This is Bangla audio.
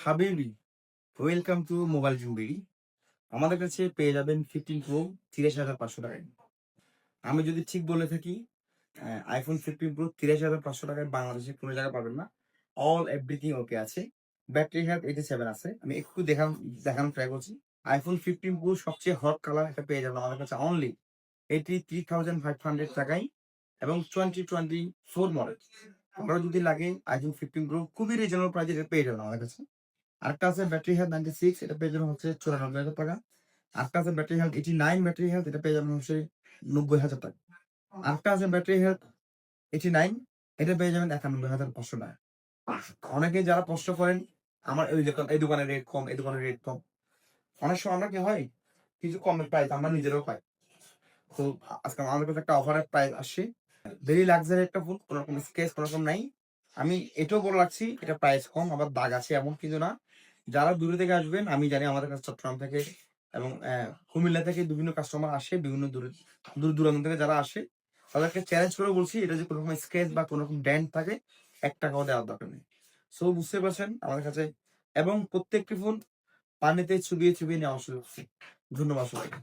হাবিবি, ওয়েলকাম টু মোবাইল জুমবেরি। আমাদের কাছে পেয়ে যাবেন 15 প্রো ৮৩,৫০০ টাকায়। আমি যদি ঠিক বলে থাকি, আইফোন 15 প্রো ৮৩,৫০০ টাকায় বাংলাদেশে কোনো জায়গায় পাবেন না। অল এভরিথিং ওকে আছে। ব্যাটারি হেলথ 87 আছে। আমি একটু দেখানোর ট্রাই করছি। আইফোন 15 প্রো সবচেয়ে হট কালার এটা পেয়ে যাবেন আমাদের কাছে অনলি 83,৫০০ টাকায় এবং 2024 মডেল। আপনার যদি লাগে আইফোন 15 প্রো খুবই রিজনেবল প্রাইসে এটা পেয়ে যাবেন আমাদের কাছে। আরেকটা আছে ব্যাটারি হেলথ 96, এটা পেয়ে যাবেন হচ্ছে 94,০০০ টাকা। আরেকটা আছে ব্যাটারি হেলথ 89 ব্যাটারি হেলথ, এটা পেয়ে যাবেন হচ্ছে 90,০০০ টাকা। আরেকটা আছে ব্যাটারি হেলথ 89, এটা পেয়ে যাবেন 91,৫০০ টাকা। অনেকে যারা প্রশ্ন করেন আমার এই দোকানের রেট কম, এই দোকানের রেট কম। অনেক সময় আমরা কি হয় কিছু কমের প্রাইস আমরা নিজেরাও পাই। তো আজকে আমাদের কাছে একটা অফারের প্রাইস আসছে। ভেরি লাক্সারি একটা ফোন, কোনো রকম স্কেচ কোনো রকম নাই। আমি এটাও বলে রাখছি এটা প্রাইস কম আবার দাগ আছে এমন কিছু না। যারা দূরে থেকে আসবেন আমি জানি আমাদের কাছে চট্টগ্রাম থেকে এবং কুমিল্লা থেকে বিভিন্ন কাস্টমার আসে, বিভিন্ন দূর দূরান্ত থেকে যারা আসে তাদেরকে চ্যালেঞ্জ করে বলছি এটা যে কোনো রকম স্কেচ বা কোনো রকম ড্যান্ট থাকে ১ টাকাও দেওয়ার দরকার নেই। সো বুঝতে পারছেন আমাদের কাছে এবং প্রত্যেকটি ফোন পানিতে চুবিয়ে নেওয়া শুরু করছি। ধন্যবাদ সবাইকে।